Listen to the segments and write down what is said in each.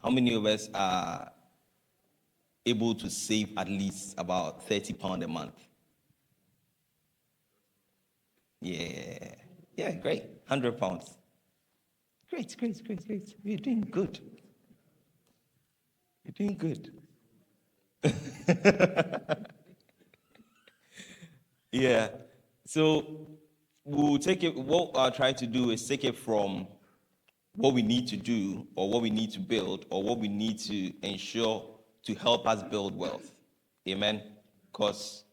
How many of us are able to save at least about £30 a month? Yeah, great. £100. Great. You're doing good. Yeah. So we'll take it. What I'll try to do is take it from what we need to do, or what we need to build, or what we need to ensure to help us build wealth. Amen. Because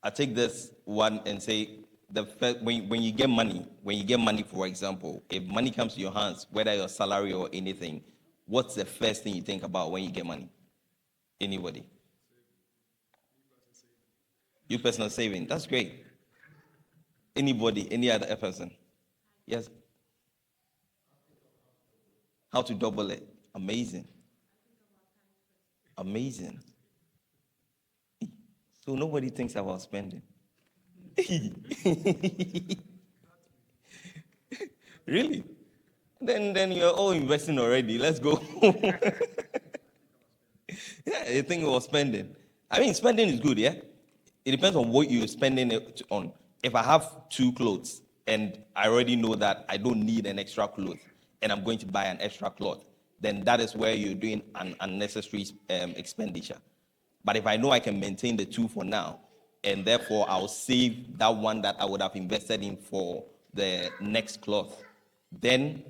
I take this one and say the first, when you get money, for example, if money comes to your hands, whether your salary or anything, what's the first thing you think about when you get money? Anybody? You personal saving. That's great. Anybody? Any other person? Yes. How to double it? Amazing. So nobody thinks about spending. Really? Then you're all investing already. Let's go. Yeah, you think about spending. I mean, spending is good, yeah? It depends on what you're spending it on. If I have 2 clothes and I already know that I don't need an extra cloth and I'm going to buy an extra cloth, then that is where you're doing an unnecessary expenditure. But if I know I can maintain the 2 for now, and therefore I'll save that one that I would have invested in for the next cloth, then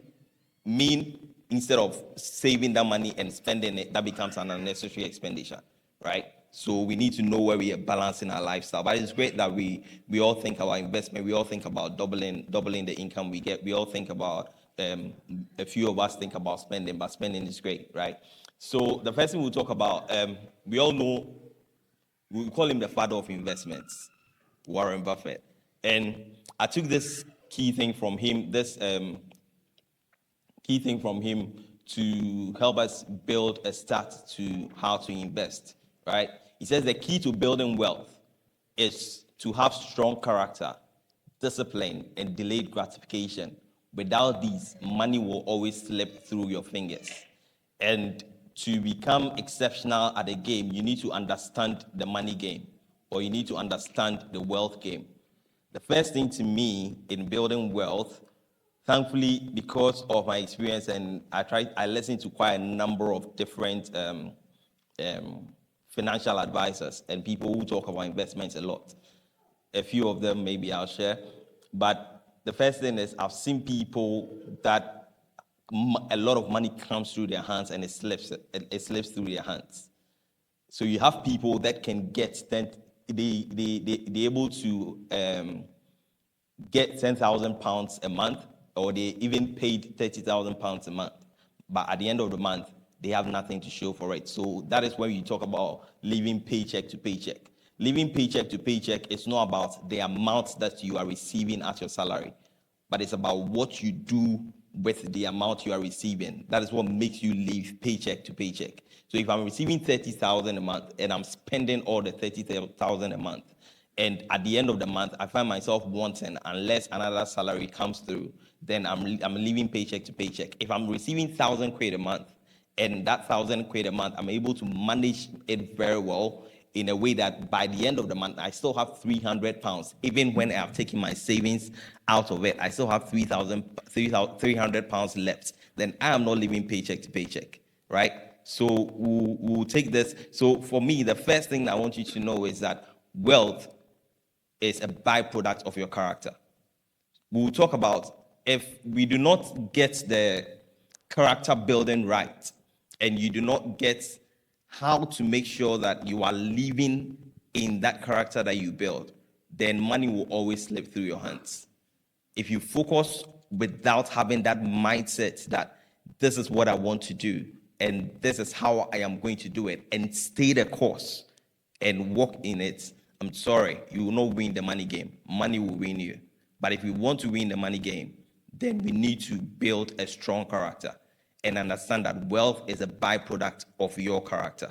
instead of saving that money and spending it, that becomes an unnecessary expenditure, right? So we need to know where we are balancing our lifestyle. But it's great that we all think about investment. We all think about doubling the income we get. We all think about a few of us think about spending, but spending is great, right? So the first thing we'll talk about, we all know, we call him the father of investments, Warren Buffett. And I took this key thing from him to help us build a start to how to invest, right? He says the key to building wealth is to have strong character, discipline, and delayed gratification. Without these, money will always slip through your fingers. And to become exceptional at a game, you need to understand the money game, or you need to understand the wealth game. The first thing to me in building wealth, thankfully, because of my experience, and I listened to quite a number of different financial advisors and people who talk about investments a lot. A few of them maybe I'll share. But the first thing is I've seen people that a lot of money comes through their hands and it slips through their hands. So you have people that can get they able to get £10,000 a month, or they even paid £30,000 a month, but at the end of the month they have nothing to show for it. So that is when you talk about living paycheck to paycheck. Living paycheck to paycheck is not about the amount that you are receiving as your salary, but it's about what you do with the amount you are receiving. That is what makes you live paycheck to paycheck. So if I'm receiving $30,000 a month and I'm spending all the $30,000 a month, and at the end of the month I find myself wanting, unless another salary comes through, then I'm living paycheck to paycheck. If I'm receiving £1,000 a month, and that £1,000 a month, I'm able to manage it very well in a way that by the end of the month, I still have £300. Even when I have taken my savings out of it, I still have £300 left. Then I am not living paycheck to paycheck, right? So we'll take this. So for me, the first thing I want you to know is that wealth is a byproduct of your character. We'll talk about if we do not get the character building right, and you do not get how to make sure that you are living in that character that you build, then money will always slip through your hands. If you focus without having that mindset that this is what I want to do and this is how I am going to do it, and stay the course and walk in it, I'm sorry, you will not win the money game. Money will win you. But if you want to win the money game, then we need to build a strong character and understand that wealth is a byproduct of your character.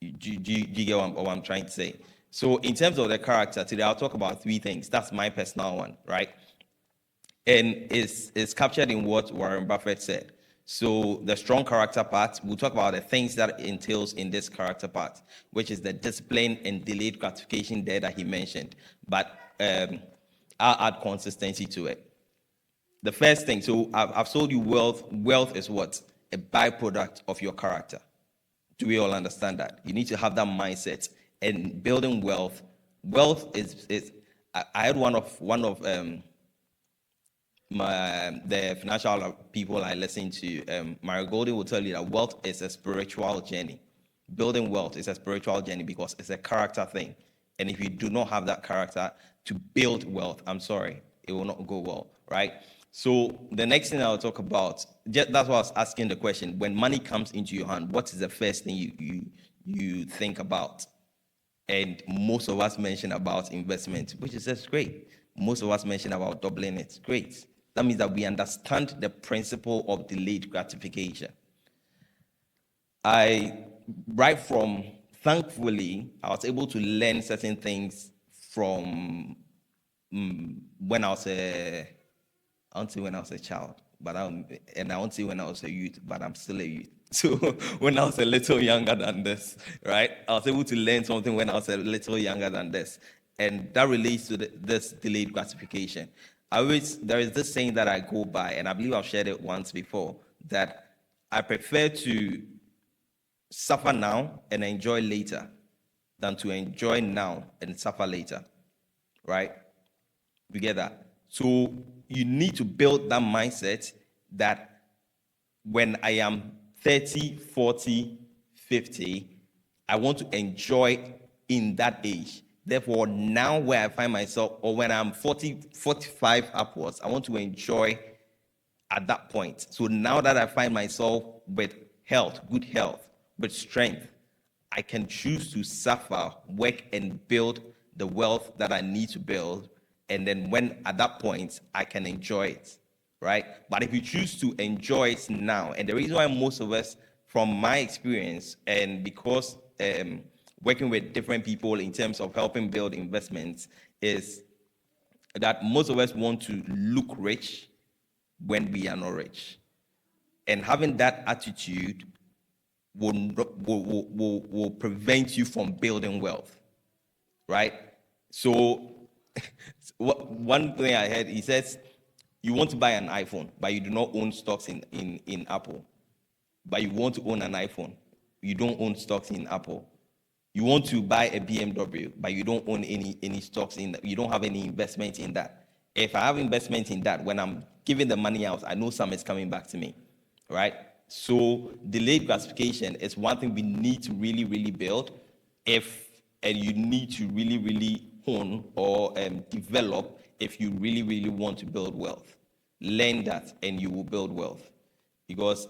Do you get what I'm trying to say? So in terms of the character, today I'll talk about 3 things. That's my personal one, right? And it's captured in what Warren Buffett said. So the strong character part, we'll talk about the things that it entails in this character part, which is the discipline and delayed gratification there that he mentioned. But I'll add consistency to it. The first thing, so I've told you wealth is what? A byproduct of your character. Do we all understand that? You need to have that mindset. And building wealth is I had one of the financial people I listen to, Mario Goldie will tell you that wealth is a spiritual journey. Building wealth is a spiritual journey because it's a character thing. And if you do not have that character to build wealth, I'm sorry, it will not go well, right? So the next thing I'll talk about, that's why I was asking the question, when money comes into your hand, what is the first thing you think about? And most of us mention about investment, which is just great. Most of us mention about doubling it. Great. That means that we understand the principle of delayed gratification. Thankfully, I was able to learn certain things from when I won't say when I was a child, but I won't say when I was a youth, but I'm still a youth. So when I was a little younger than this, right, I was able to learn something when I was a little younger than this. And that relates to this delayed gratification. There is this saying that I go by, and I believe I've shared it once before, that I prefer to suffer now and enjoy later than to enjoy now and suffer later, right? You get that? So you need to build that mindset that when I am 30, 40, 50, I want to enjoy in that age. Therefore, now where I find myself, or when I'm 40, 45 upwards, I want to enjoy at that point. So now that I find myself with health, good health, with strength, I can choose to suffer, work, and build the wealth that I need to build. And then when at that point, I can enjoy it, right? But if you choose to enjoy it now, and the reason why most of us, from my experience, and because working with different people in terms of helping build investments, is that most of us want to look rich when we are not rich. And having that attitude will prevent you from building wealth, right? So one thing I heard, he says, you want to buy an iPhone, but you do not own stocks in Apple. But you want to own an iPhone, you don't own stocks in Apple. You want to buy a BMW, but you don't own any stocks in that. You don't have any investment in that. If I have investment in that, when I'm giving the money out, I know some is coming back to me, right? So delayed gratification is one thing we need to really, really build. And you need to really, really hone or develop if you really, really want to build wealth. Learn that and you will build wealth. Because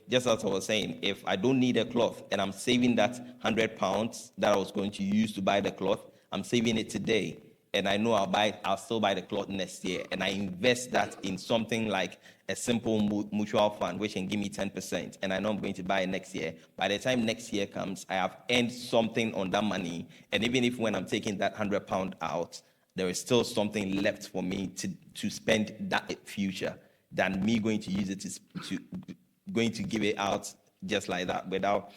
just as I was saying, if I don't need a cloth and I'm saving that £100 that I was going to use to buy the cloth, I'm saving it today. And I know I'll still buy the cloth next year. And I invest that in something like a simple mutual fund, which can give me 10%. And I know I'm going to buy it next year. By the time next year comes, I have earned something on that money. And even if when I'm taking that £100 out, there is still something left for me to spend that future than me going to use it to going to give it out just like that without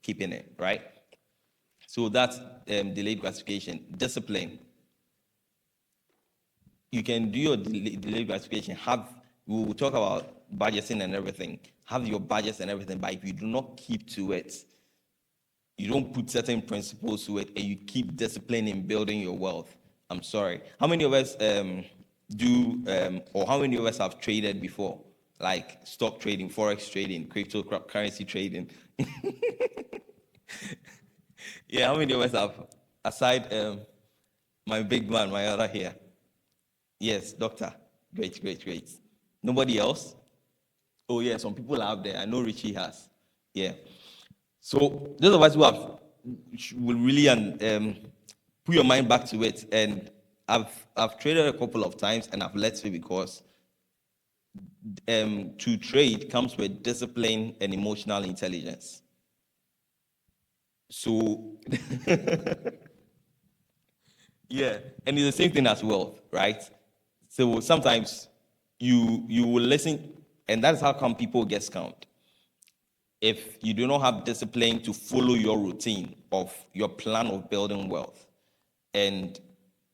keeping it, right? So that's delayed gratification. Discipline. You can do your delayed gratification. We will talk about budgeting and everything. Have your budgets and everything, but if you do not keep to it, you don't put certain principles to it, and you keep discipline in building your wealth, I'm sorry. How many of us or how many of us have traded before? Like stock trading, forex trading, cryptocurrency trading. Yeah, how many of us have, aside my big man, my other here? Yes, doctor. Great. Nobody else? Oh, yeah, some people are out there. I know Richie has. Yeah. So those of us who will really put your mind back to it. And I've traded a couple of times and I've let it because to trade comes with discipline and emotional intelligence. So yeah, and it's the same thing as wealth, right? So sometimes you will listen And that's how come people get scammed. If you do not have discipline to follow your routine of your plan of building wealth, and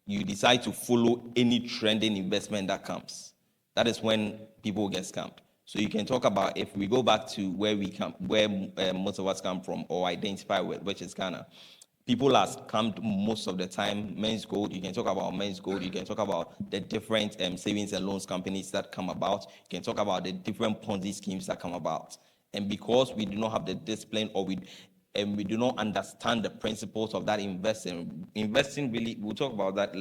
you decide to follow any trending investment that comes, that is when people get scammed. So you can talk about, if we go back to where we come, where most of us come from or identify with, which is Ghana. People are scammed most of the time. Men's Gold, you can talk about Men's Gold. You can talk about the different savings and loans companies that come about. You can talk about the different Ponzi schemes that come about. And because we do not have the discipline, or we do not understand the principles of that investing really, we'll talk about that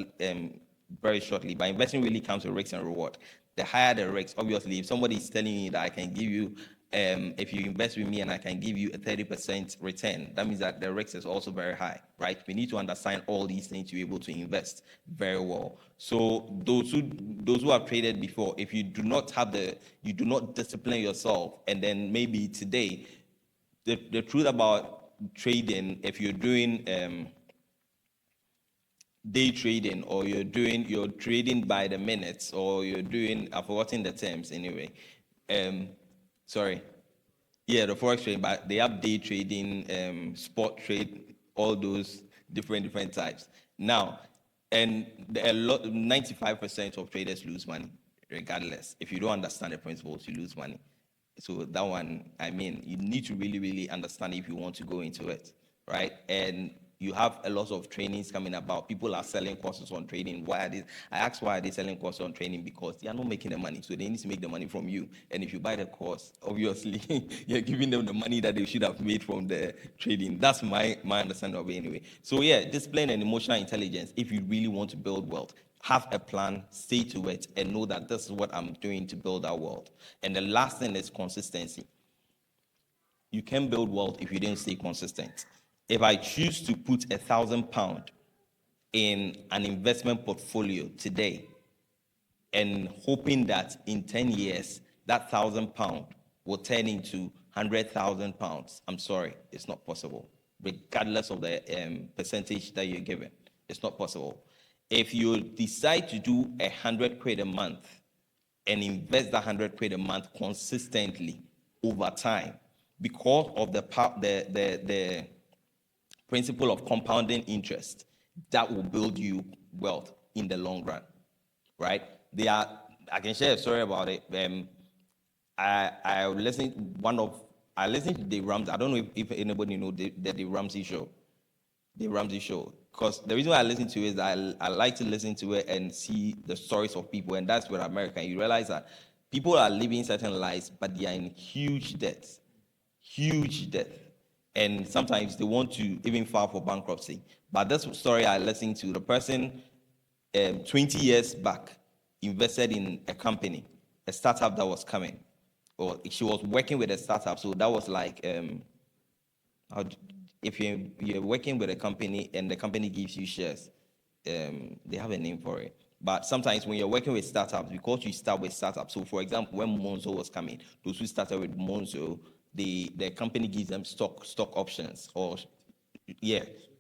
very shortly, but investing really comes with risks and reward. The higher the risks, obviously, if somebody is telling you that I can give you, if you invest with me and I can give you a 30% return, that means that the risk is also very high, right? We need to understand all these things to be able to invest very well. So those who have traded before, if you do not discipline yourself, and then maybe today, the truth about trading, if you're doing day trading, or you're trading by the minutes, or you're doing, I've forgotten the terms anyway. Sorry. Yeah, the forex trading, but they have day trading, spot trade, all those different types. Now, and 95% of traders lose money, regardless. If you don't understand the principles, you lose money. So that one, I mean, you need to really understand if you want to go into it, right? And you have a lot of trainings coming about. People are selling courses on trading. I asked why are they selling courses on trading? Because they are not making the money, so they need to make the money from you. And if you buy the course, obviously you're giving them the money that they should have made from the trading. That's my understanding of it anyway. So yeah, discipline and emotional intelligence. If you really want to build wealth, have a plan, stay to it, and know that this is what I'm doing to build our wealth. And the last thing is consistency. You can build wealth if you didn't stay consistent. If I choose to put £1,000 in an investment portfolio today, and hoping that in 10 years that £1,000 will turn into £100,000, I'm sorry, it's not possible. Regardless of the percentage that you're given, it's not possible. If you decide to do 100 quid a month and invest that 100 quid a month consistently over time, because of the principle of compounding interest, that will build you wealth in the long run, right? I can share a story about it. I listened to Dave Ramsey. I don't know if anybody know the Dave Ramsey show. Dave Ramsey show. Because the reason why I listen to it is that I like to listen to it and see the stories of people, and that's where America. You realize that people are living certain lives, but they are in huge debt. And sometimes they want to even file for bankruptcy. But this story I listened to, the person 20 years back invested in a company, a startup that was coming. Or she was working with a startup, so that was like, if you're working with a company and the company gives you shares, they have a name for it. But sometimes when you're working with startups, because you start with startups, so for example, when Monzo was coming, those who started with Monzo, the company gives them stock options, or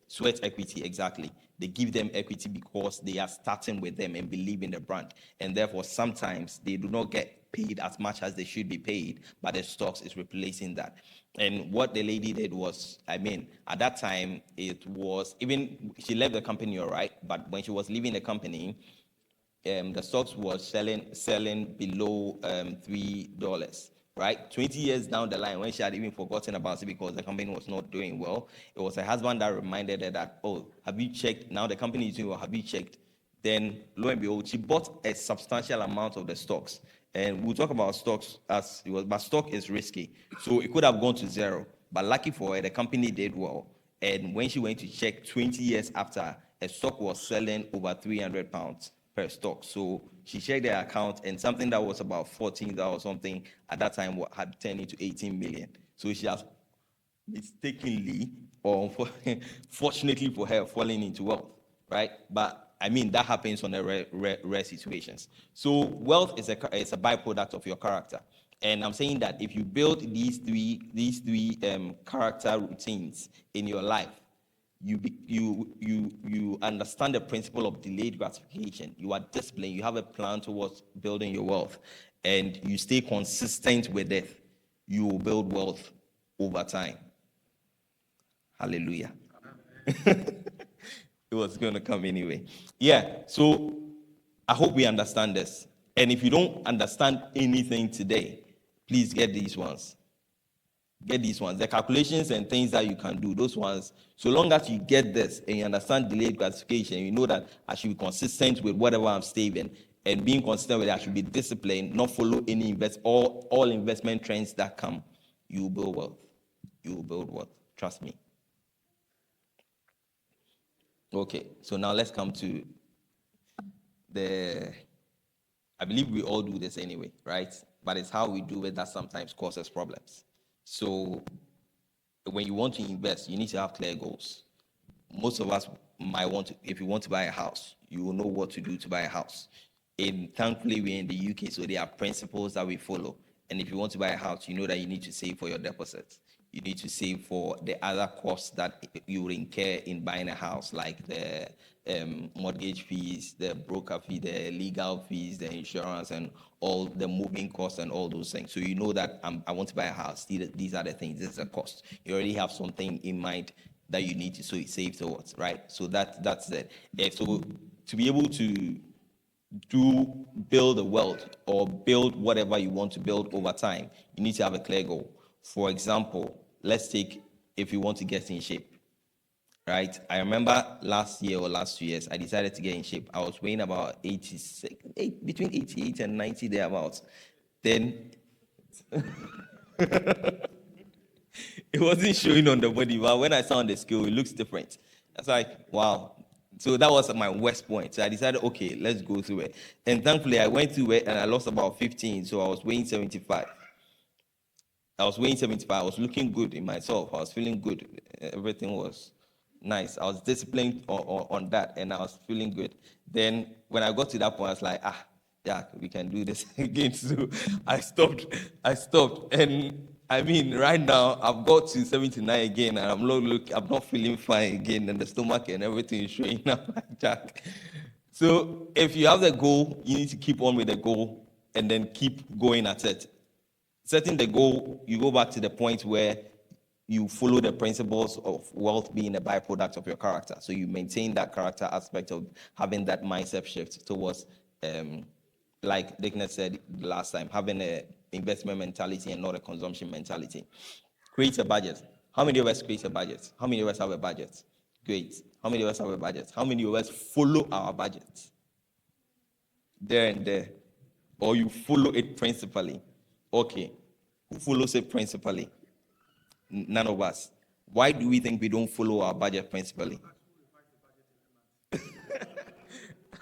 sweat equity, exactly. They give them equity because they are starting with them and believe in the brand, and therefore sometimes they do not get paid as much as they should be paid, but the stocks is replacing that. And what the lady did was, I mean, at that time it was, even she left the company, all right, but when she was leaving the company, the stocks was selling below $3, right? 20 years down the line, when she had even forgotten about it because the company was not doing well, it was her husband that reminded her that, oh, have you checked? Now the company is doing well, have you checked? Then lo and behold, she bought a substantial amount of the stocks. And we'll talk about stocks as it was, but stock is risky. So it could have gone to zero. But lucky for her, the company did well. And when she went to check 20 years after, a stock was selling over £300 per stock. So she checked their account, and something that was about 14 or something at that time had turned into 18 million. So she has mistakenly, or fortunately for her, fallen into wealth, right? But I mean, that happens on the rare situations. So wealth is a byproduct of your character. And I'm saying that if you build these three character routines in your life, you understand the principle of delayed gratification. You are disciplined. You have a plan towards building your wealth, and you stay consistent with it, you will build wealth over time. Hallelujah. It was going to come anyway. Yeah, so I hope we understand this. And if you don't understand anything today, please get these ones. Get these ones. The calculations and things that you can do, those ones, so long as you get this and you understand delayed gratification, you know that I should be consistent with whatever I'm saving. And being consistent with it, I should be disciplined, not follow any all investment trends that come. You will build wealth. You will build wealth. Trust me. Okay, so now let's come to I believe we all do this anyway, right? But it's how we do it that sometimes causes problems. So when you want to invest, you need to have clear goals. Most of us might want to, if you want to buy a house, you will know what to do to buy a house. And thankfully, we're in the UK, so there are principles that we follow. And if you want to buy a house, you know that you need to save for your deposits. You need to save for the other costs that you will incur in buying a house, like the mortgage fees, the broker fee, the legal fees, the insurance, and all the moving costs and all those things. So you know that I want to buy a house. These are the things. This is a cost. You already have something in mind that you need to save towards, right? So that's it. So to be able to build a wealth or build whatever you want to build over time, you need to have a clear goal. For example, let's take if you want to get in shape, right? I remember last year or last 2 years, I decided to get in shape. I was weighing about between 88 and 90 thereabouts. Then it wasn't showing on the body, but when I saw on the scale, it looks different. That's like, wow. So that was my worst point. So I decided, okay, let's go through it. And thankfully, I went through it and I lost about 15. So I was weighing 75. I was looking good in myself. I was feeling good. Everything was nice. I was disciplined on that and I was feeling good. Then when I got to that point, I was like, yeah, we can do this again. So I stopped. And I mean, right now I've got to 79 again, and I'm not feeling fine again, and the stomach and everything is showing up like Jack. So if you have the goal, you need to keep on with the goal and then keep going at it. Setting the goal, you go back to the point where you follow the principles of wealth being a byproduct of your character. So you maintain that character aspect of having that mindset shift towards, like Dickness said last time, having an investment mentality and not a consumption mentality. Create a budget. How many of us create a budget? How many of us have a budget? Great. How many of us have a budget? How many of us follow our budget? There and there. Or you follow it principally. Okay. Who follows it principally? None of us. Why do we think we don't follow our budget principally?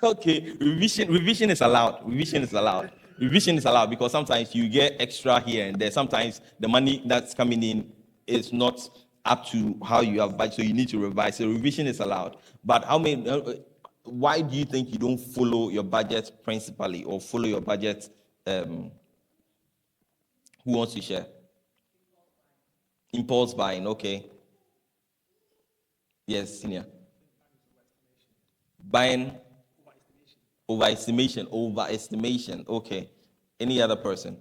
Okay, revision is allowed. Revision is allowed because sometimes you get extra here and there. Sometimes the money that's coming in is not up to how you have budget, so you need to revise. So revision is allowed. But why do you think you don't follow your budget principally or follow your budget? Who wants to share? Impulse buying, okay. Yes, senior. Buying overestimation. Okay. Any other person?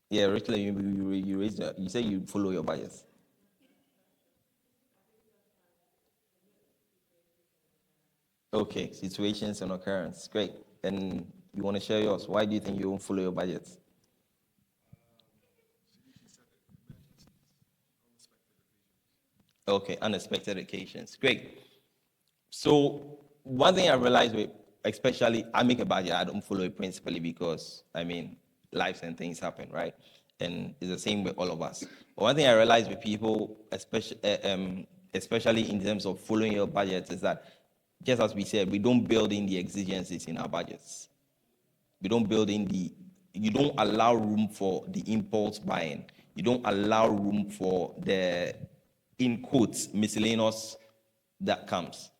Yeah, Rachel, you raised that. You say you follow your bias. Okay, situations and occurrence. Great. And you want to share yours? Why do you think you won't follow your budgets? Okay, unexpected occasions. Great. So one thing I realized with, especially I make a budget, I don't follow it principally because I mean lives and things happen, right? And it's the same with all of us. But one thing I realized with people, especially in terms of following your budget, is that just as we said, we don't build in the exigencies in our budgets. We don't build in you don't allow room for the impulse buying. You don't allow room for the, in quotes, miscellaneous that comes.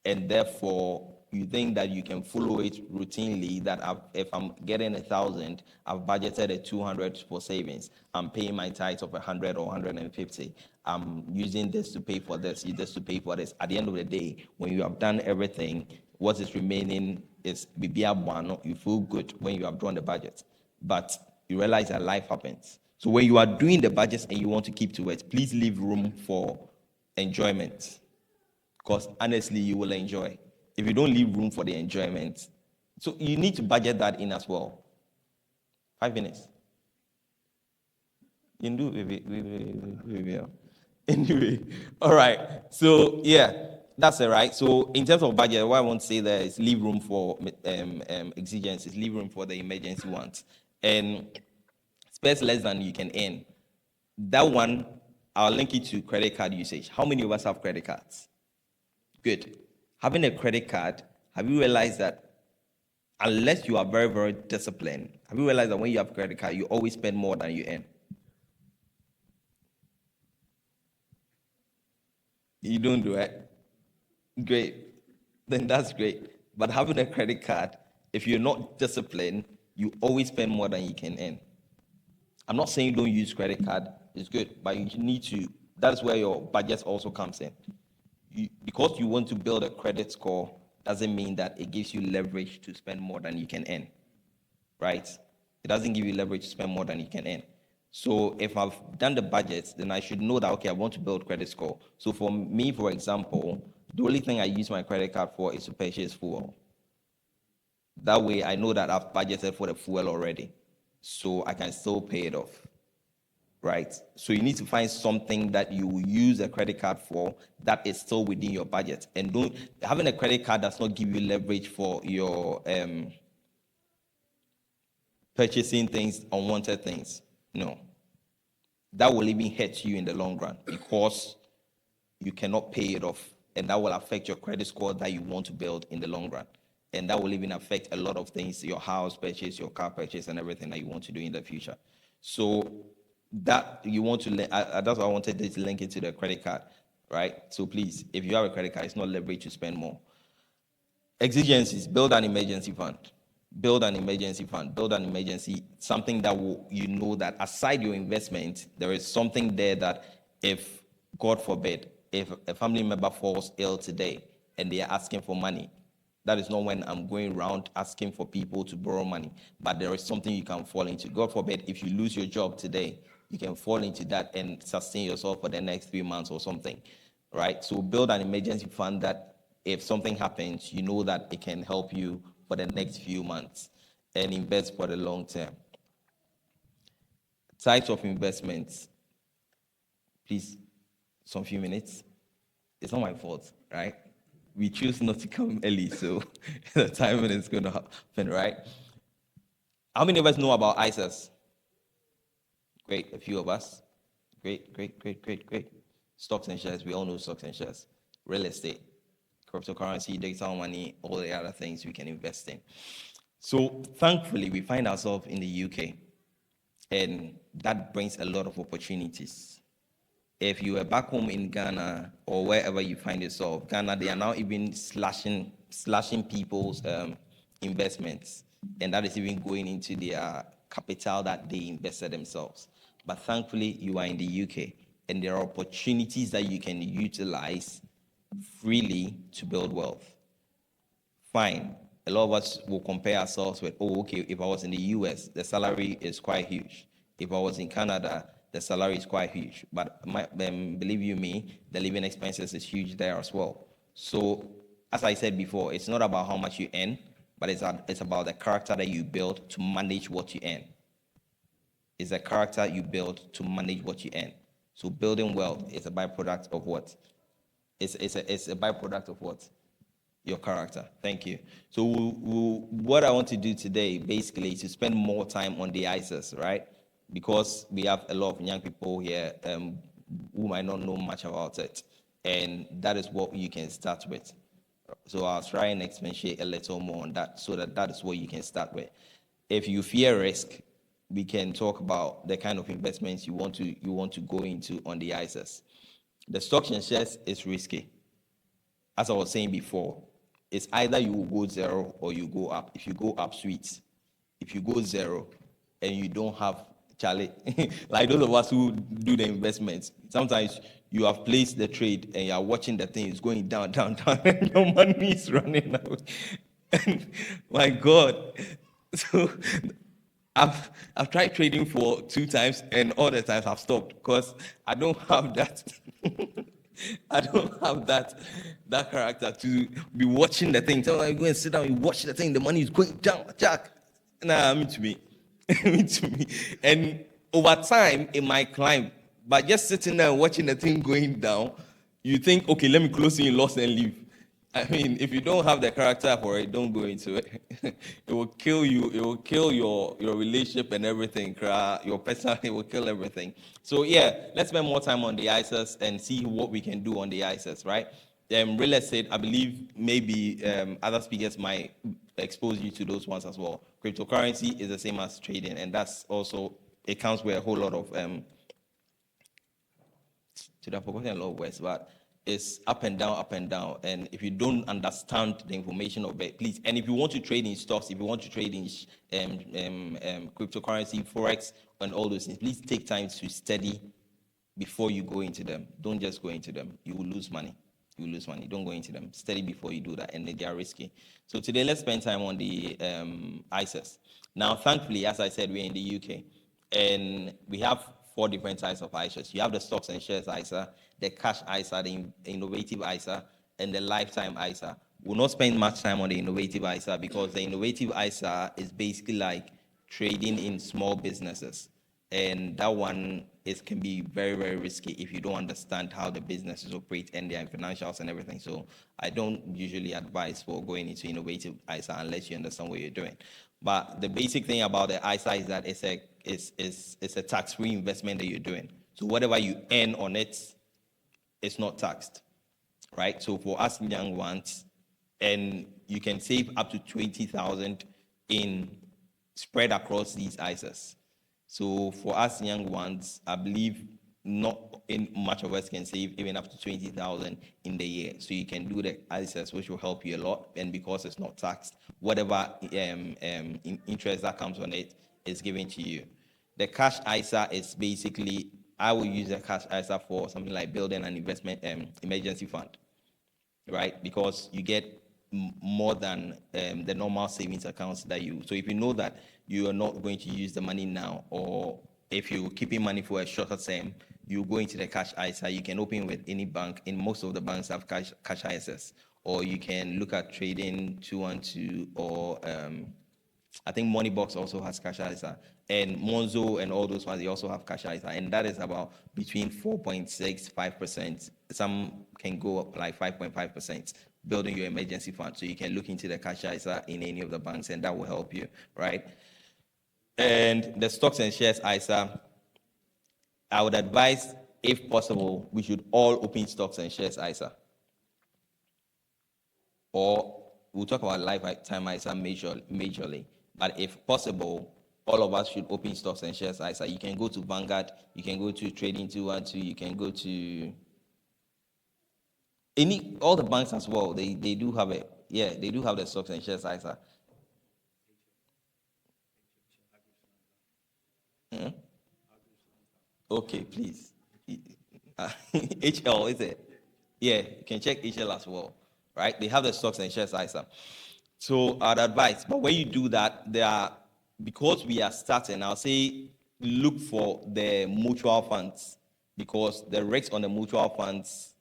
And therefore, you think that you can follow it routinely, that if I'm getting 1,000, I've budgeted a 200 for savings. I'm paying my tithe of 100 or 150. I'm using this to pay for this, this to pay for this. At the end of the day, when you have done everything, what is remaining is bibia buano. You feel good when you have drawn the budget, but you realize that life happens. So when you are doing the budget and you want to keep to it, please leave room for enjoyment, because honestly, you will enjoy. If you don't leave room for the enjoyment, so you need to budget that in as well. 5 minutes. You can do it. Anyway, all right. So yeah, that's it, right? So in terms of budget, what I want to say there is leave room for exigencies, leave room for the emergency ones, and spend less than you can earn. That one, I'll link it to credit card usage. How many of us have credit cards? Good. Having a credit card, have you realized that unless you are very, very disciplined, have you realized that when you have a credit card, you always spend more than you earn? You don't do it. Great. Then that's great. But having a credit card, if you're not disciplined, you always spend more than you can earn. I'm not saying don't use credit card. It's good, but you need to. That's where your budget also comes in. Because you want to build a credit score doesn't mean that it gives you leverage to spend more than you can earn, right? It doesn't give you leverage to spend more than you can earn. So if I've done the budget, then I should know that, okay, I want to build credit score. So for me, for example, the only thing I use my credit card for is to purchase fuel. That way I know that I've budgeted for the fuel already, so I can still pay it off, right? So you need to find something that you will use a credit card for that is still within your budget. And don't having a credit card does not give you leverage for your purchasing things, unwanted things. No. That will even hurt you in the long run because you cannot pay it off. And that will affect your credit score that you want to build in the long run. And that will even affect a lot of things, your house purchase, your car purchase, and everything that you want to do in the future. So that you want to, that's why I wanted to link it to the credit card, right? So please, if you have a credit card, it's not leverage to spend more. Exigencies, build an emergency fund. Build an emergency fund, build an emergency, something that will, you know, that aside your investment, there is something there that if, God forbid, if a family member falls ill today and they are asking for money, that is not when I'm going around asking for people to borrow money, but there is something you can fall into. God forbid, if you lose your job today, you can fall into that and sustain yourself for the next 3 months or something, right? So build an emergency fund that if something happens, you know that it can help you for the next few months and invest for the long term. Types of investments. Please, some few minutes. It's not my fault, right? We choose not to come early, so the timing is going to happen, right? How many of us know about ISAs? Great, a few of us. Great. Stocks and shares, we all know stocks and shares. Real estate, cryptocurrency, digital money, all the other things we can invest in. So thankfully, we find ourselves in the UK, and that brings a lot of opportunities. If you are back home in Ghana or wherever you find yourself, Ghana, they are now even slashing people's investments, and that is even going into their capital that they invested themselves. But thankfully, you are in the UK, and there are opportunities that you can utilize freely to build wealth. Fine. A lot of us will compare ourselves with, oh, okay, if I was in the US, the salary is quite huge. If I was in Canada, the salary is quite huge. But believe you me, the living expenses is huge there as well. So, as I said before, it's not about how much you earn, but it's about the character that you build to manage what you earn. It's the character you build to manage what you earn. So building wealth is a byproduct of what? It's a byproduct of what? Your character. Thank you. So what I want to do today basically is to spend more time on the ISAs, right? Because we have a lot of young people here who might not know much about it, and that is what you can start with. So I'll try and expatiate a little more on that, so that is what you can start with. If you fear risk, we can talk about the kind of investments you want to go into on the ISAs. The stocks and shares is risky. As I was saying before, it's either you will go zero or you go up. If you go up, sweet. If you go zero and you don't have Charlie. Like those of us who do the investments, sometimes you have placed the trade and you are watching the thing is going down, down, down, and your money is running out. And my God. So I've tried trading for 2 times and all the times I've stopped because I don't have that. I don't have that character to be watching the thing. So I go and sit down, you watch the thing, the money is going down, Jack. Nah, me to me. Me to me. And over time it might climb. But just sitting there and watching the thing going down, you think, okay, let me close in loss and leave. I mean, if you don't have the character for it, don't go into it. It will kill you. It will kill your relationship and everything. Your personal, it will kill everything. So yeah, let's spend more time on the ISAs and see what we can do on the ISAs, right? Real estate, I believe maybe other speakers might expose you to those ones as well. Cryptocurrency is the same as trading, and that's also, it counts with a whole lot of I've forgotten a lot of words, but it's up and down, up and down. And if you don't understand the information of it, please. And if you want to trade in stocks, if you want to trade in cryptocurrency, forex, and all those things, please take time to study before you go into them. Don't just go into them. You will lose money. You will lose money. Don't go into them. Study before you do that, and they are risky. So today, let's spend time on the ISAs. Now, thankfully, as I said, we're in the UK, and we have 4 different types of ISAs. You have the stocks and shares ISA, the cash ISA, the innovative ISA, and the lifetime ISA. We'll not spend much time on the innovative ISA because the innovative ISA is basically like trading in small businesses. And that one can be very, very risky if you don't understand how the businesses operate and their financials and everything. So I don't usually advise for going into innovative ISA unless you understand what you're doing. But the basic thing about the ISA is that it's a tax-free investment that you're doing. So whatever you earn on it, it's not taxed, right? So for us young ones, and you can save up to 20,000 in spread across these ISAs. So for us young ones, I believe not in much of us can save even up to 20,000 in the year. So you can do the ISAs, which will help you a lot. And because it's not taxed, whatever interest that comes on it is given to you. The cash ISA is basically, I will use the cash ISA for something like building an investment emergency fund, right? Because you get more than the normal savings accounts that you. So if you know that you are not going to use the money now, or if you're keeping money for a shorter term, you go into the cash ISA. You can open with any bank. In most of the banks have cash ISAs, or you can look at trading 212, or I think Moneybox also has cash ISA, and Monzo and all those ones, they also have cash ISA, and that is about between 4.6, 5%. Some can go up like 5.5%, building your emergency fund. So you can look into the cash ISA in any of the banks, and that will help you, right? And the stocks and shares ISA, I would advise, if possible, we should all open stocks and shares ISA. Or we'll talk about lifetime ISA majorly. But if possible, all of us should open stocks and shares ISA. You can go to Vanguard, you can go to Trading 212, you can go to all the banks as well. They do have it. Yeah, they do have the stocks and shares ISA. Okay, please. HL, is it? Yeah, you can check HL as well, right? They have the stocks and shares ISA. So I'd advise, but when you do that, because we are starting, I'll say look for the mutual funds, because the rates on the mutual funds,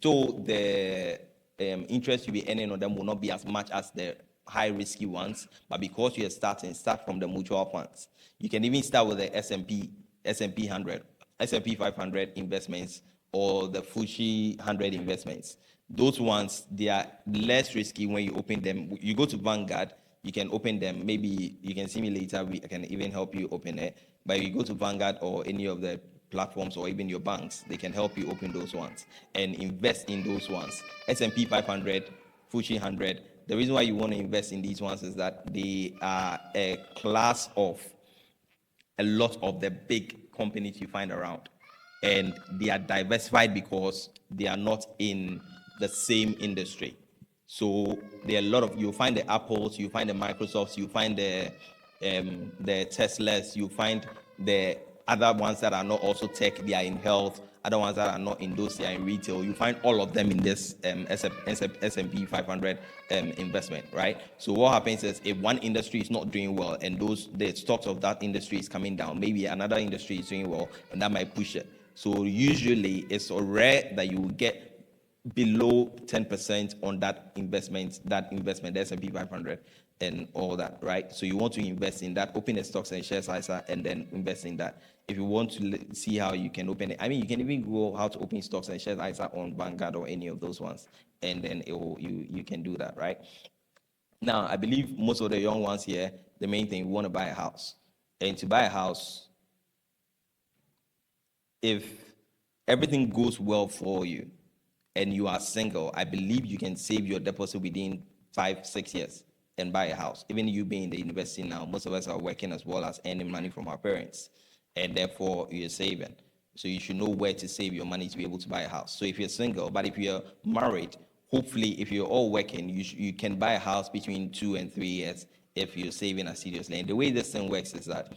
though the interest you'll be earning on them will not be as much as the high risky ones, but because you are starting, start from the mutual funds. You can even start with the S&P 100, S&P 500 investments, or the FTSE 100 investments. Those ones, they are less risky when you open them. You go to Vanguard, you can open them. Maybe you can see me later. I can even help you open it. But if you go to Vanguard or any of the platforms, or even your banks, they can help you open those ones and invest in those ones. S&P 500, FTSE 100. The reason why you want to invest in these ones is that they are a class of a lot of the big companies you find around, and they are diversified because they are not in the same industry. So there are a lot of, you find the Apples, you find the Microsofts, you find the Teslas, you find The other ones that are not also tech, they are in health. Other ones that are not in those, they are in retail. You find all of them in this S&P 500 investment, right? So what happens is if one industry is not doing well and the stocks of that industry is coming down, maybe another industry is doing well and that might push it. So usually it's rare that you will get below 10% on that investment, the S&P 500 and all that, right? So you want to invest in that, open a stocks and shares ISA and then invest in that. If you want to see how you can open it, I mean, you can even go how to open stocks and shares ISA on Vanguard or any of those ones, and then you can do that, right? Now, I believe most of the young ones here, the main thing, we want to buy a house. And to buy a house, if everything goes well for you, and you are single, I believe you can save your deposit within 5-6 years and buy a house. Even you being in the university now, most of us are working as well as earning money from our parents, and therefore you're saving. So you should know where to save your money to be able to buy a house. So if you're single, but if you're married, hopefully if you're all working, you can buy a house between 2 and 3 years if you're saving seriously. And the way this thing works is that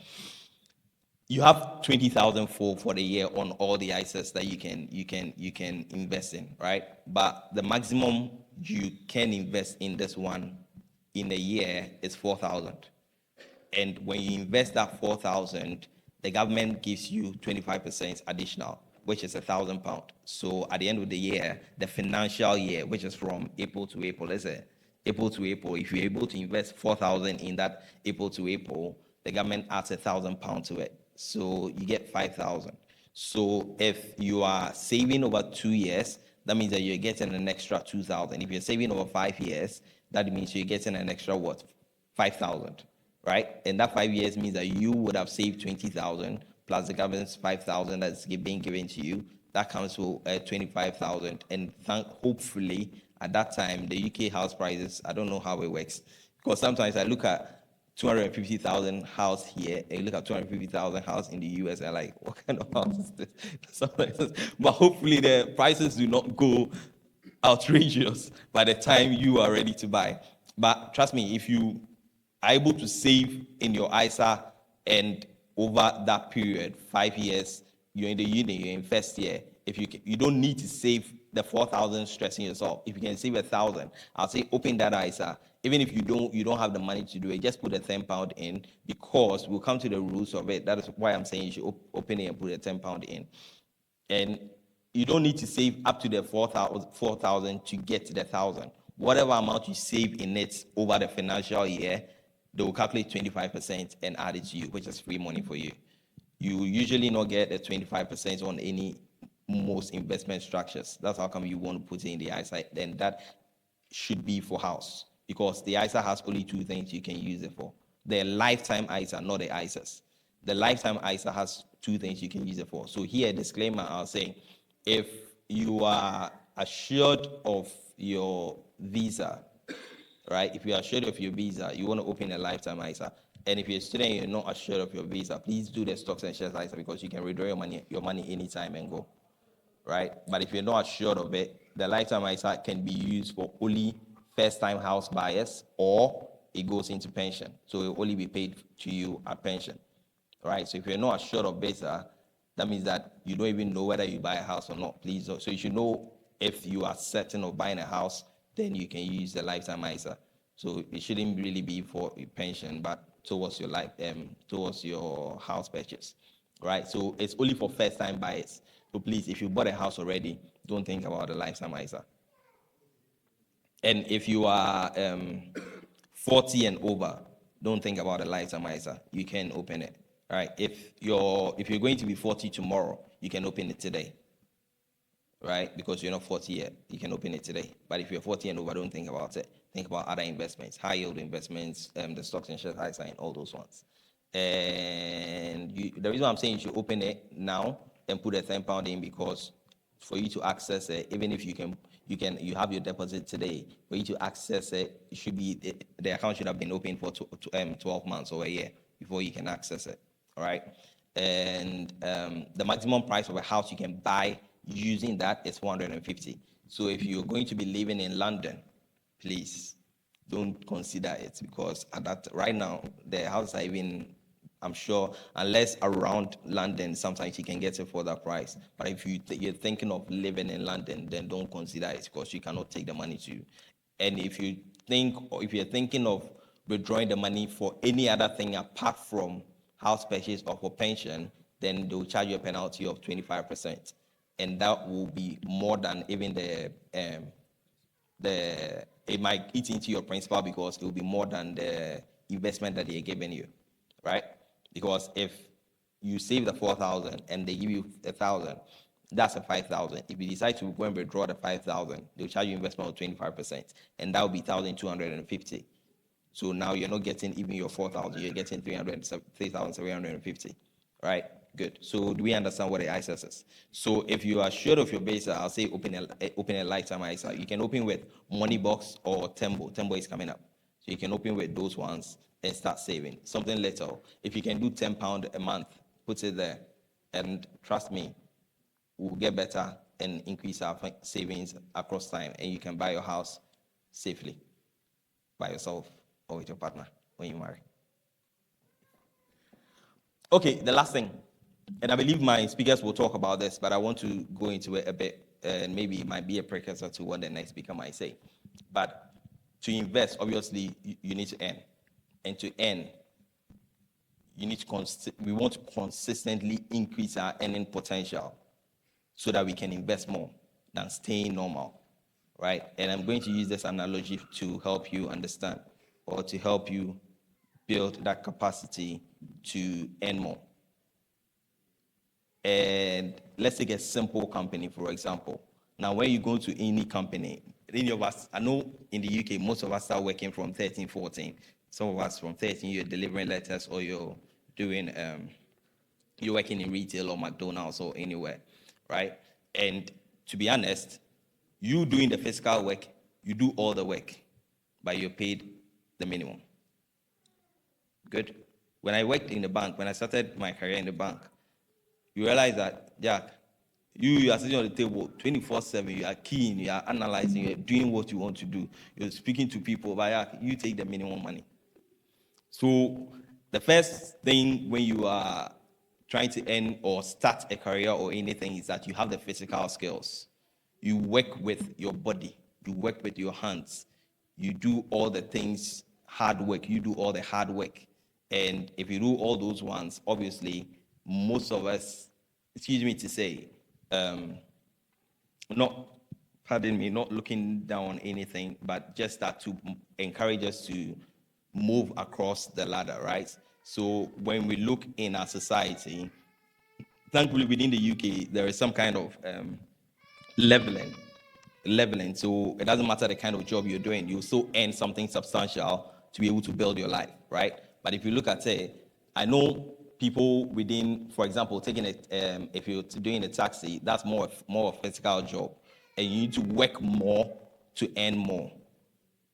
you have 20,000 for the year on all the ISAs that you can invest in, right? But the maximum you can invest in this one in a year is 4,000. And when you invest that 4,000, the government gives you 25% additional, which is £1,000. So at the end of the year, the financial year, which is from April to April, let's say April to April, if you're able to invest 4,000 in that April to April, the government adds £1,000 to it. So you get 5,000. So if you are saving over 2 years, that means that you're getting an extra 2,000. If you're saving over 5 years, that means you're getting an extra what? 5,000, right? And that 5 years means that you would have saved 20,000 plus the government's 5,000 that's being given to you. That comes to 25,000. And hopefully at that time, the UK house prices, I don't know how it works. Because sometimes I look at 250,000 house here, and you look at 250,000 house in the US, and like, what kind of house is this? But hopefully the prices do not go outrageous by the time you are ready to buy. But trust me, if you are able to save in your ISA and over that period, 5 years, you're in the uni, you're in first year, if you don't need to save the 4,000 stressing yourself. If you can save 1,000, I'll say open that ISA. Even if you don't have the money to do it, just put a £10 in, because we'll come to the rules of it. That is why I'm saying you should open it and put a £10 in. And you don't need to save up to the 4,000 to get to the 1,000. Whatever amount you save in it over the financial year, they will calculate 25% and add it to you, which is free money for you. You usually not get the 25% on most investment structures. That's how come you want to put it in the ISA. Then that should be for house, because the ISA has only 2 things you can use it for. The lifetime ISA, not the ISAs. The lifetime ISA has 2 things you can use it for. So here, disclaimer, I'll say, if you are assured of your visa, right? If you are assured of your visa, you want to open a lifetime ISA. And if you're a student and you're not assured of your visa, please do the stocks and shares ISA, because you can withdraw your money anytime and go, right? But if you're not assured of it, the lifetime ISA can be used for only first-time house buyers, or it goes into pension. So it will only be paid to you at pension, right? So if you're not assured of visa, that means that you don't even know whether you buy a house or not. Please, so you should know if you are certain of buying a house, then you can use the lifetime ISA. So it shouldn't really be for pension, but towards your towards your house purchase, right? So it's only for first-time buyers. So please, if you bought a house already, don't think about the lifetime ISA. And if you are 40 and over, don't think about the lifetime ISA. You can open it, right? If you're going to be 40 tomorrow, you can open it today, right? Because you're not 40 yet, you can open it today. But if you're 40 and over, don't think about it. Think about other investments, high yield investments, the stocks and shares ISA, and all those ones. And the reason I'm saying you should open it now and put a £10 in, because for you to access it, even if you have your deposit today, for you to access it, it should be the account should have been open for 12 months or a year before you can access it. All right. And the maximum price of a house you can buy using that is 450. So if you're going to be living in London, please don't consider it, because at that right now the houses are even I'm sure, unless around London, sometimes you can get it for that price. But if you're thinking of living in London, then don't consider it because you cannot take the money to you. And if you're thinking of withdrawing the money for any other thing apart from house purchase or for pension, then they'll charge you a penalty of 25%, and that will be more than even it might eat into your principal because it will be more than the investment that they're giving you, right? Because if you save the 4,000 and they give you 1,000, that's a 5,000. If you decide to go and withdraw the 5,000, they'll charge you investment of 25%, and that will be 1,250. So now you're not getting even your 4,000, you're getting 3,750, right? Good. So do we understand what the ISAs is? So if you are sure of your base, I'll say open a lifetime ISA. You can open with Moneybox or Tembo. Tembo is coming up. So you can open with those ones and start saving. Something little. If you can do £10 a month, put it there. And trust me, we'll get better and increase our savings across time. And you can buy your house safely by yourself or with your partner when you marry. Okay, the last thing, and I believe my speakers will talk about this, but I want to go into it a bit, and maybe it might be a precursor to what the next speaker might say. But to invest, obviously, you need to earn. And to earn, we want to consistently increase our earning potential so that we can invest more than staying normal, right? And I'm going to use this analogy to help you understand or to help you build that capacity to earn more. And let's take a simple company, for example. Now, when you go to any company, any of us, I know in the UK, most of us start working from 13, 14. Some of us from 13, you're delivering letters or you're doing, you're working in retail or McDonald's or anywhere, right? And to be honest, you doing the physical work, you do all the work, but you're paid the minimum. Good. When I worked in the bank, when I started my career in the bank, you realize that, Jack, you are sitting on the table 24/7, you are keen, you are analyzing, you're doing what you want to do, you're speaking to people, but Jack, you take the minimum money. So the first thing when you are trying to earn or start a career or anything is that you have the physical skills. You work with your body, you work with your hands, you do all the things, hard work, you do all the hard work. And if you do all those ones, obviously, most of us, excuse me to say, not looking down on anything, but just that to encourage us to move across the ladder, right? So when we look in our society, thankfully within the UK, there is some kind of leveling. So it doesn't matter the kind of job you're doing, you still earn something substantial to be able to build your life, right? But if you look at it, I know people within, for example, taking it, if you're doing a taxi, that's more of a physical job, and you need to work more to earn more,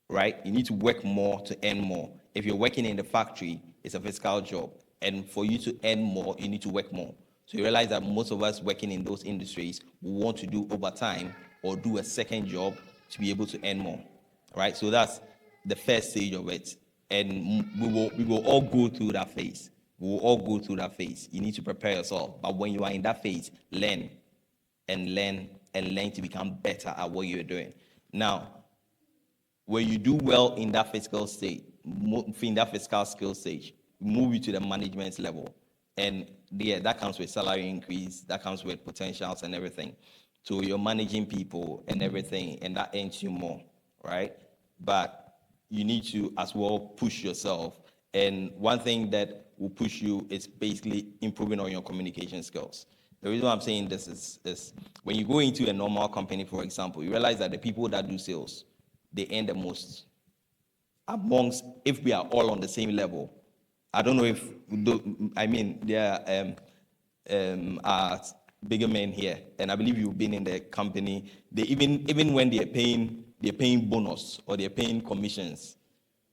right? You need to work more to earn more. If you're working in the factory, it's a physical job, and for you to earn more, you need to work more. So you realize that most of us working in those industries want to do overtime or do a second job to be able to earn more, right? So that's the first stage of it, and we will all go through that phase. We will all go through that phase. You need to prepare yourself, but when you are in that phase, learn and learn and learn to become better at what you're doing. Now, when you do well in that physical state, in that physical skill stage, move you to the management level. And yeah, that comes with salary increase, that comes with potentials and everything. So you're managing people and everything, and that earns you more, right? But you need to as well push yourself. And one thing that will push you is basically improving on your communication skills. The reason why I'm saying this is when you go into a normal company, for example, you realize that the people that do sales, they earn the most. Amongst, if we are all on the same level, I don't know if, there are bigger men here, and I believe you've been in the company. They even when they're paying bonus or they're paying commissions,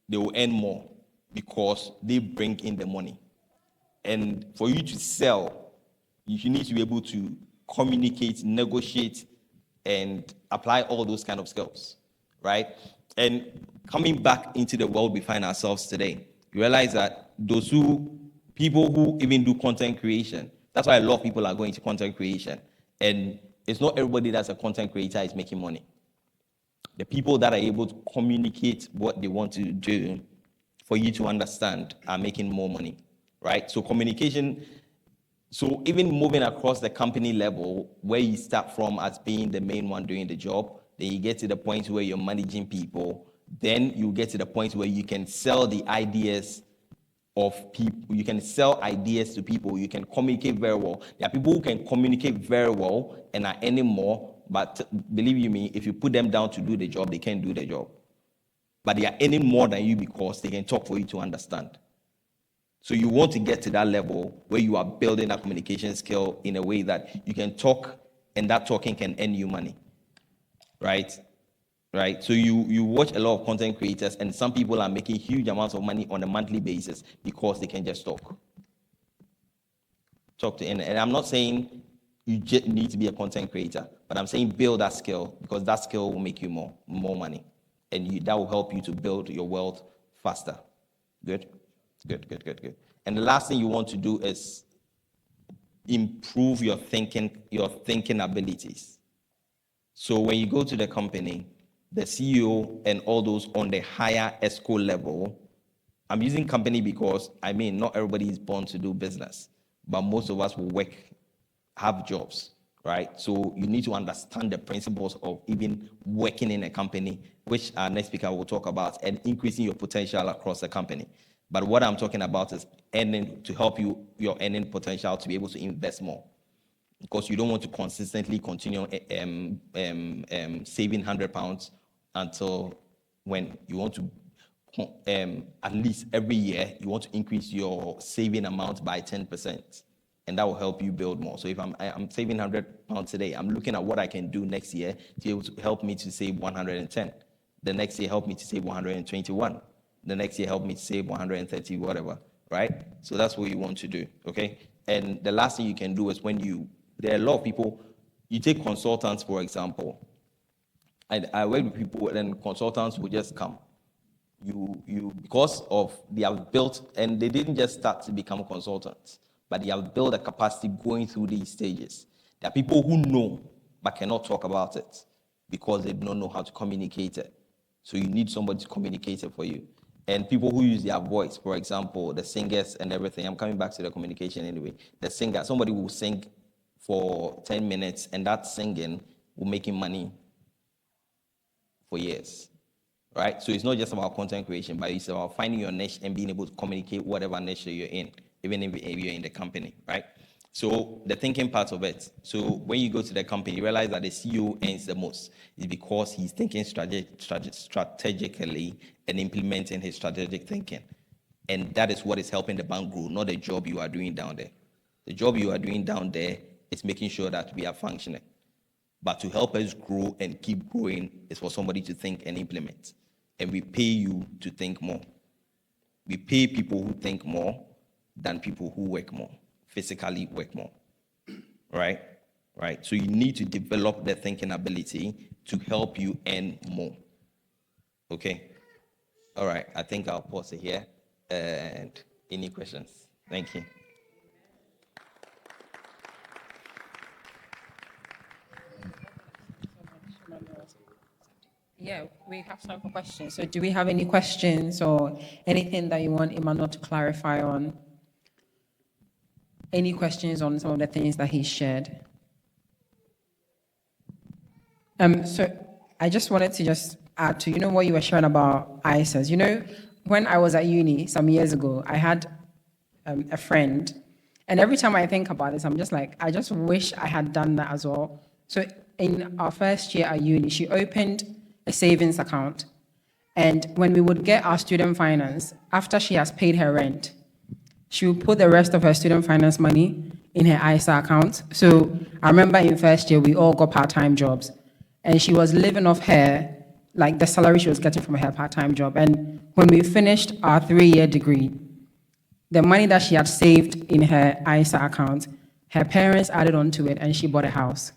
they will earn more because they bring in the money. And for you to sell, you need to be able to communicate, negotiate, and apply all those kind of skills, right? And coming back into the world we find ourselves today, you realize that those who People who even do content creation. That's why a lot of people are going to content creation. And it's not everybody that's a content creator is making money. The people that are able to communicate what they want to do for you to understand are making more money, right? So communication, so even moving across the company level, where you start from as being the main one doing the job, then you get to the point where you're managing people, then you get to the point where you can sell the ideas of people, you can sell ideas to people, you can communicate very well. There are people who can communicate very well and are earning more, but believe you me, if you put them down to do the job, they can't do the job. But they are earning more than you because they can talk for you to understand. So you want to get to that level where you are building that communication skill in a way that you can talk and that talking can earn you money, right? Right? So you watch a lot of content creators and some people are making huge amounts of money on a monthly basis because they can just talk. And I'm not saying you just need to be a content creator, but I'm saying build that skill because that skill will make you more money. And that will help you to build your wealth faster. Good? Good. And the last thing you want to do is improve your thinking abilities. So when you go to the company, the CEO and all those on the higher ESCO level, I'm using company because, not everybody is born to do business, but most of us will have jobs, right? So you need to understand the principles of even working in a company, which our next speaker will talk about, and increasing your potential across the company. But what I'm talking about is earning to help you, your earning potential to be able to invest more. Because you don't want to consistently continue saving £100 until when you want to, at least every year, you want to increase your saving amount by 10%. And that will help you build more. So if I'm saving £100 today, I'm looking at what I can do next year to be able to help me to save 110. The next year, help me to save 121. The next year, help me to save 130, whatever, right? So that's what you want to do, okay? And the last thing you can do is there are a lot of people, you take consultants, for example. I work with people and consultants will just come. Because of they have built, and they didn't just start to become consultants, but they have built a capacity going through these stages. There are people who know but cannot talk about it because they don't know how to communicate it. So you need somebody to communicate it for you. And people who use their voice, for example, the singers and everything. I'm coming back to the communication anyway. The singer, somebody will sing for 10 minutes, and that singing will make him money for years, right? So it's not just about content creation, but it's about finding your niche and being able to communicate whatever niche you're in, even if you're in the company, right? So the thinking part of it. So when you go to the company, you realize that the CEO earns the most. It's because he's thinking strategically and implementing his strategic thinking. And that is what is helping the bank grow, not the job you are doing down there. The job you are doing down there is making sure that we are functioning. But to help us grow and keep growing is for somebody to think and implement. And we pay you to think more. We pay people who think more than people who work more, physically work more, right? Right. So you need to develop the thinking ability to help you earn more. Okay. All right. I think I'll pause it here. And any questions? Thank you. Yeah, we have time for questions. So do we have any questions or anything that you want Emmanuel to clarify on? Any questions on some of the things that he shared? So I just wanted to add to, what you were sharing about ISAs. When I was at uni some years ago, I had a friend, and every time I think about this, I'm just like, I just wish I had done that as well. So in our first year at uni, she opened a savings account, and when we would get our student finance, after she has paid her rent, she would put the rest of her student finance money in her ISA account. So I remember in first year, we all got part-time jobs, and she was living off the salary she was getting from her part-time job. And when we finished our 3-year degree, the money that she had saved in her ISA account, her parents added onto it, and she bought a house.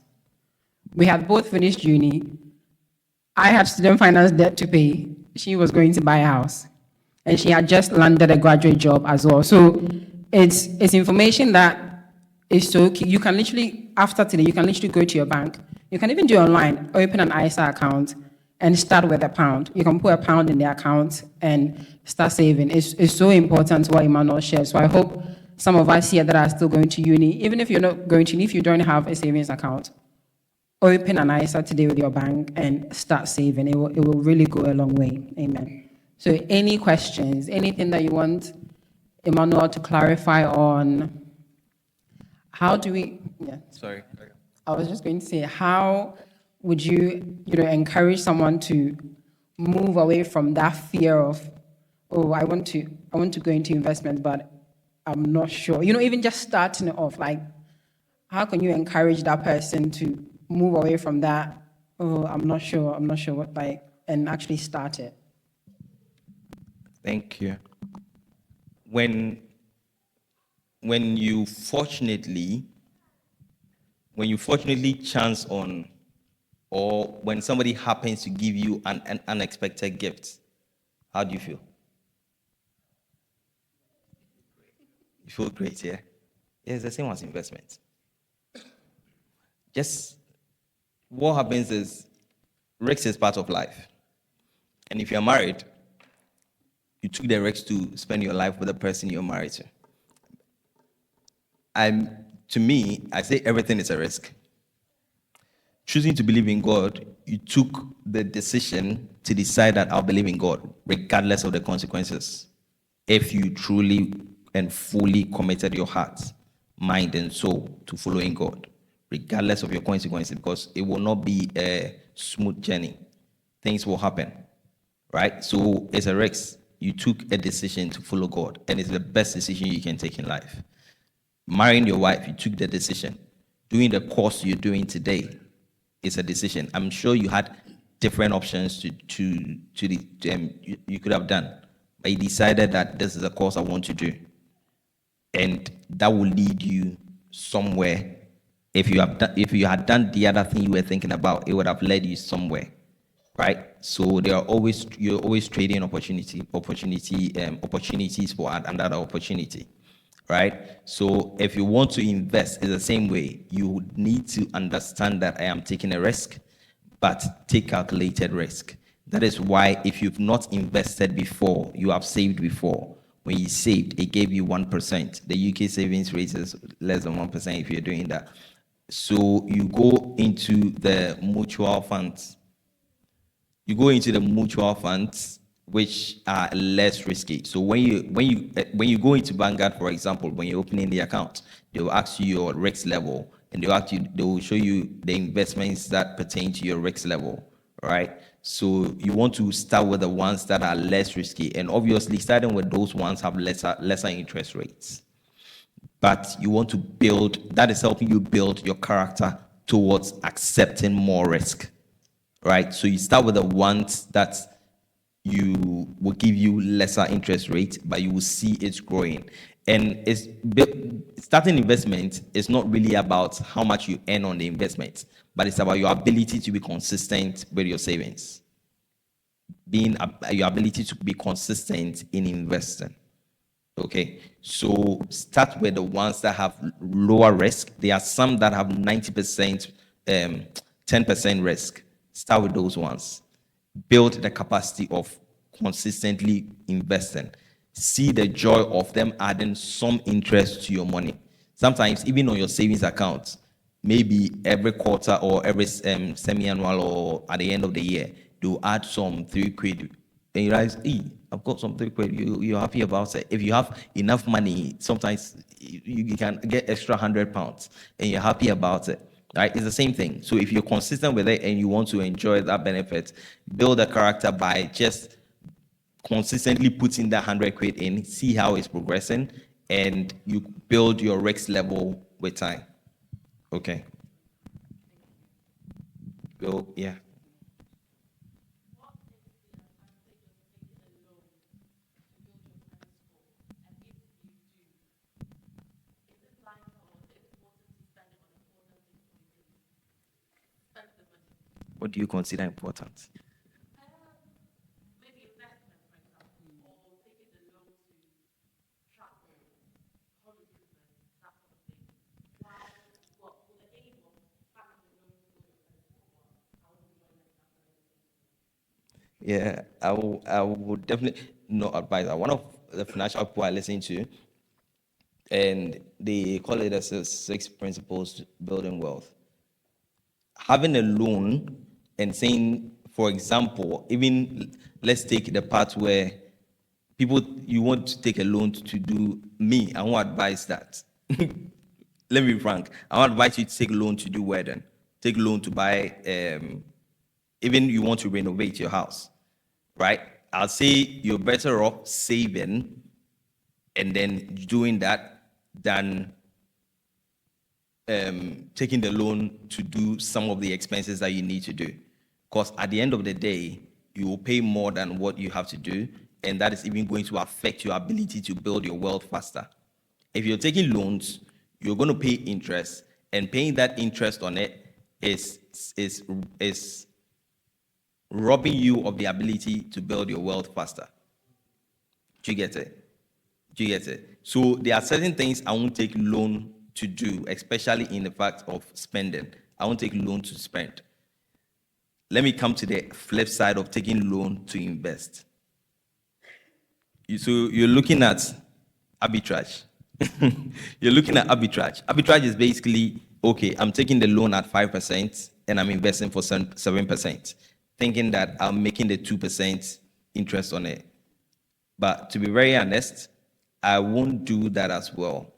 We had both finished uni. I had student finance debt to pay. She was going to buy a house. And she had just landed a graduate job as well. So it's information that is so key. You can literally, after today, you can literally go to your bank. You can even do it online, open an ISA account and start with £1. You can put £1 in the account and start saving. It's so important what Emmanuel shares. So I hope some of us here that are still going to uni, even if you're not going to uni, if you don't have a savings account, open an ISA today with your bank and start saving. It will really go a long way. Amen. So any questions, anything that you want Emmanuel to clarify on how do we, yeah. Sorry. I was just going to say, how would you, encourage someone to move away from that fear of, oh, I want to go into investment, but I'm not sure. Even just starting it off, like, how can you encourage that person to move away from that? Oh, I'm not sure what, like, and actually start it. Thank you. When you fortunately chance on, or when somebody happens to give you an unexpected gift, how do you feel? You feel great, yeah? Yeah, it's the same as investment. Just what happens is risk is part of life. And if you're married, you took the risk to spend your life with the person you're married to. To me, I say everything is a risk. Choosing to believe in God, you took the decision to decide that I'll believe in God, regardless of the consequences. If you truly and fully committed your heart, mind, and soul to following God, regardless of your consequences, because it will not be a smooth journey. Things will happen, right? So it's a risk. You took a decision to follow God, and it's the best decision you can take in life. Marrying your wife, you took the decision. Doing the course you're doing today is a decision. I'm sure you had different options you could have done, but you decided that this is a course I want to do, and that will lead you somewhere. If you had done the other thing you were thinking about, it would have led you somewhere, right? So you're always trading opportunities for another opportunity, right? So if you want to invest, it's the same way. You need to understand that I am taking a risk, but take calculated risk. That is why if you've not invested before, you have saved before. When you saved, it gave you 1%. The UK savings rate is less than 1% if you're doing that. So you go into the mutual funds. Which are less risky. So when you go into Vanguard, for example, when you're opening the account, they will ask you your risk level, and they will show you the investments that pertain to your risk level, right? So you want to start with the ones that are less risky, and obviously starting with those ones have lesser interest rates. But you want to that is helping you build your character towards accepting more risk, right? So you start with the ones that you will give you lesser interest rate, but you will see it's growing. And starting investment is not really about how much you earn on the investment, but it's about your ability to be consistent with your savings, your ability to be consistent in investing. Okay, so start with the ones that have lower risk. There are some that have 90%, 10% risk. Start with those ones. Build the capacity of consistently investing. See the joy of them adding some interest to your money. Sometimes even on your savings account, maybe every quarter or every semi-annual or at the end of the year, they'll add some 3 quid. And you realize, I've got some 3 quid. You're happy about it. If you have enough money, sometimes you can get extra £100 and you're happy about it. Right? It's the same thing. So if you're consistent with it and you want to enjoy that benefit, build a character by just consistently putting that 100 quid in, see how it's progressing, and you build your risk level with time. Okay. Go, yeah. What do you consider important? Yeah, I would definitely not advise that. One of the financial people I listen to, and they call it as the six principles to building wealth. Having a loan and saying, for example, even let's take the part where people you want to take a loan to do me, I won't advise that. Let me be frank. I won't advise you to take a loan to do wedding. Take a loan to buy even you want to renovate your house, right? I'll say you're better off saving and then doing that than taking the loan to do some of the expenses that you need to do. Because at the end of the day, you will pay more than what you have to do, and that is even going to affect your ability to build your wealth faster. If you're taking loans, you're going to pay interest, and paying that interest on it is robbing you of the ability to build your wealth faster. Do you get it? Do you get it? So there are certain things I won't take loan to do, especially in the fact of spending. I won't take loan to spend. Let me come to the flip side of taking loan to invest. So you're looking at arbitrage. You're looking at arbitrage. Arbitrage is basically, okay, I'm taking the loan at 5% and I'm investing for 7%, thinking that I'm making the 2% interest on it. But to be very honest, I won't do that as well.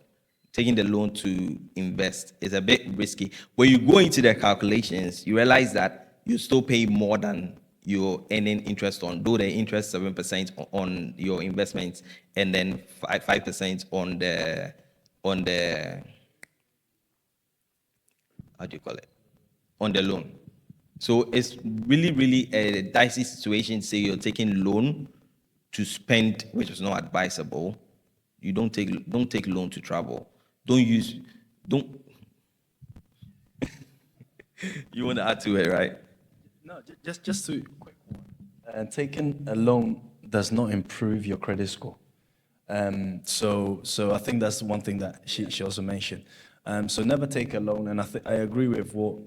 Taking the loan to invest is a bit risky. When you go into the calculations, you realize that you still pay more than you're earning interest on, though the interest 7% on your investments and then 5% on the how do you call it? On the loan. So it's really a dicey situation. Say you're taking loan to spend, which is not advisable. You don't take loan to travel. Don't. You want to add to it, right? No, just to quick one. Taking a loan does not improve your credit score. So I think that's one thing that she also mentioned. So never take a loan, and I agree with what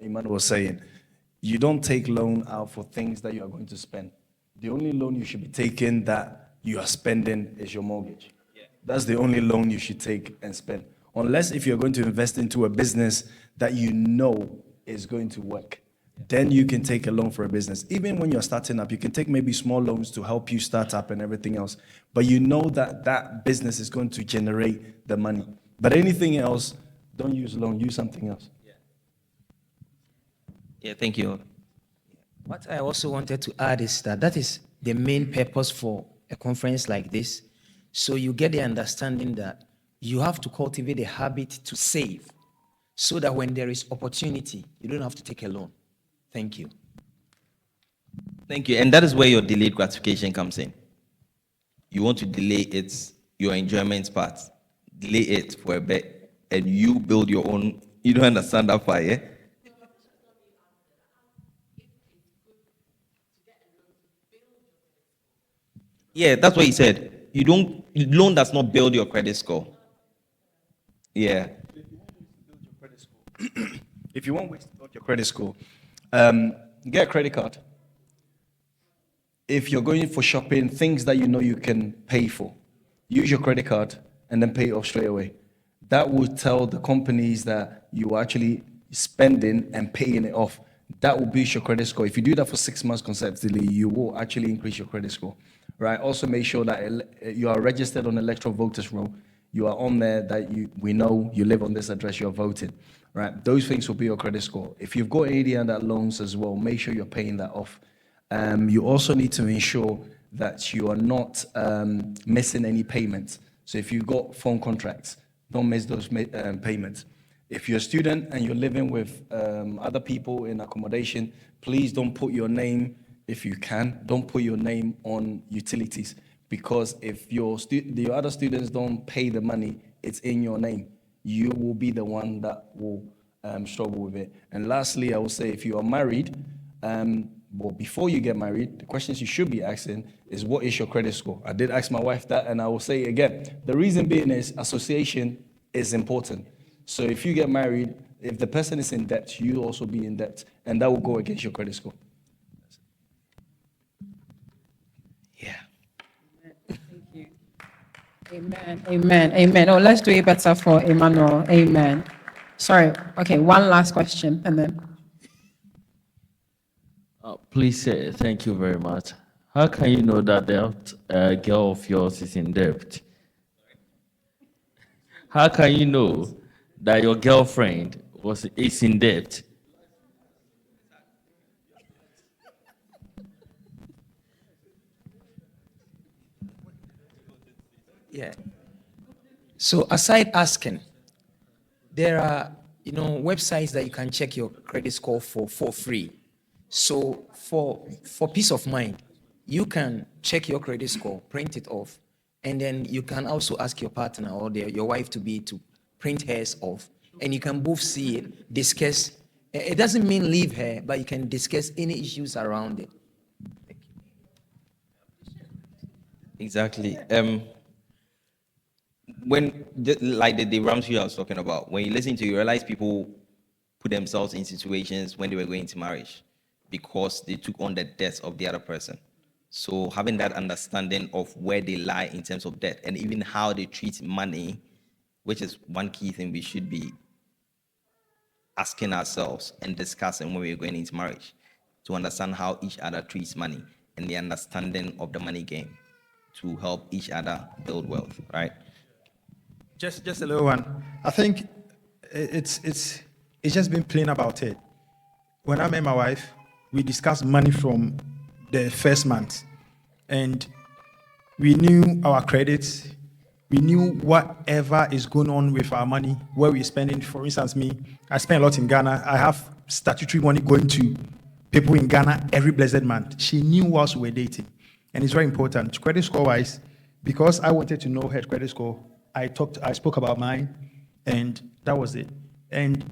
Emmanuel was saying. You don't take loan out for things that you are going to spend. The only loan you should be taking that you are spending is your mortgage. Yeah. That's the only loan you should take and spend. Unless if you're going to invest into a business that you know is going to work, then you can take a loan for a business. Even when you're starting up, you can take maybe small loans to help you start up and everything else. But you know that that business is going to generate the money. But anything else, don't use loan, use something else. Yeah, thank you. What I also wanted to add is that is the main purpose for a conference like this. So you get the understanding that you have to cultivate a habit to save so that when there is opportunity, you don't have to take a loan. Thank you. Thank you. And that is where your delayed gratification comes in. You want to delay your enjoyment part. Delay it for a bit and you build your own. You don't understand that part, yeah? Yeah, that's what he said. Loan does not build your credit score. Yeah. If you want ways to build your credit score, get a credit card. If you're going for shopping, things that you know you can pay for, use your credit card and then pay it off straight away. That will tell the companies that you are actually spending and paying it off. That will boost your credit score. If you do that for 6 months consecutively, you will actually increase your credit score. Right? Also make sure that you are registered on electoral voters roll. You are on there that we know you live on this address, you're voting. Right? Those things will be your credit score. If you've got any other loans as well, make sure you're paying that off. You also need to ensure that you are not missing any payments. So if you've got phone contracts, don't miss those payments. If you're a student and you're living with other people in accommodation, please don't put your name, if you can, don't put your name on utilities, because if the other students don't pay the money, it's in your name. You will be the one that will struggle with it. And lastly, I will say if you are married, well, before you get married, the questions you should be asking is, what is your credit score? I did ask my wife that, and I will say it again. The reason being is association is important. So if you get married, if the person is in debt, you also be in debt, and that will go against your credit score. Amen. Amen. Amen. Oh, let's do it better for Emmanuel. Amen. Sorry. Okay, one last question and then. Please, thank you very much. How can you know that that girl of yours is in debt? How can you know that your girlfriend is in debt? Yeah. So aside asking, there are websites that you can check your credit score for free. So for peace of mind, you can check your credit score, print it off, and then you can also ask your partner or your wife to print hers off, and you can both see it, discuss. It doesn't mean leave her, but you can discuss any issues around it. Exactly. When like the Ramsey I was talking about, when you listen to, you realize people put themselves in situations when they were going into marriage because they took on the debts of the other person. So having that understanding of where they lie in terms of debt and even how they treat money, which is one key thing we should be asking ourselves and discussing when we're going into marriage, to understand how each other treats money and the understanding of the money game to help each other build wealth, right? Just a little one. I think it's just been plain about it. When I met my wife, we discussed money from the first month, and we knew our credits. We knew whatever is going on with our money, where we're spending. For instance, me, I spend a lot in Ghana. I have statutory money going to people in Ghana every blessed month. She knew whilst we were dating, and it's very important. Credit score wise, because I wanted to know her credit score, I spoke about mine, and that was it. And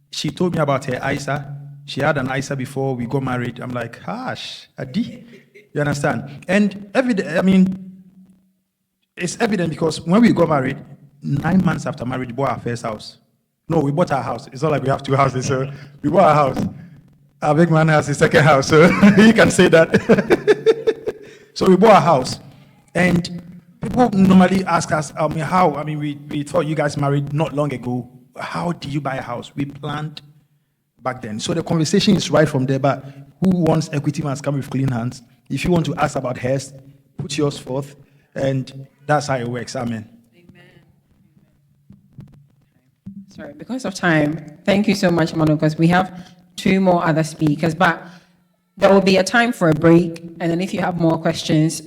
she told me about her ISA. She had an ISA before we got married. I'm like, Adi, you understand? And it's evident because when we got married, 9 months after marriage, we bought our first house. No, we bought our house. It's not like we have 2 houses, so we bought our house. Our big man has his second house, so you can say that. So we bought a house, and people normally ask us, how? I mean, we thought you guys married not long ago. How did you buy a house? We planned back then. So the conversation is right from there, but who wants equity must come with clean hands. If you want to ask about hers, put yours forth, and that's how it works. Amen. Sorry, because of time, thank you so much, Manu, because we have 2 more other speakers, but there will be a time for a break, and then if you have more questions,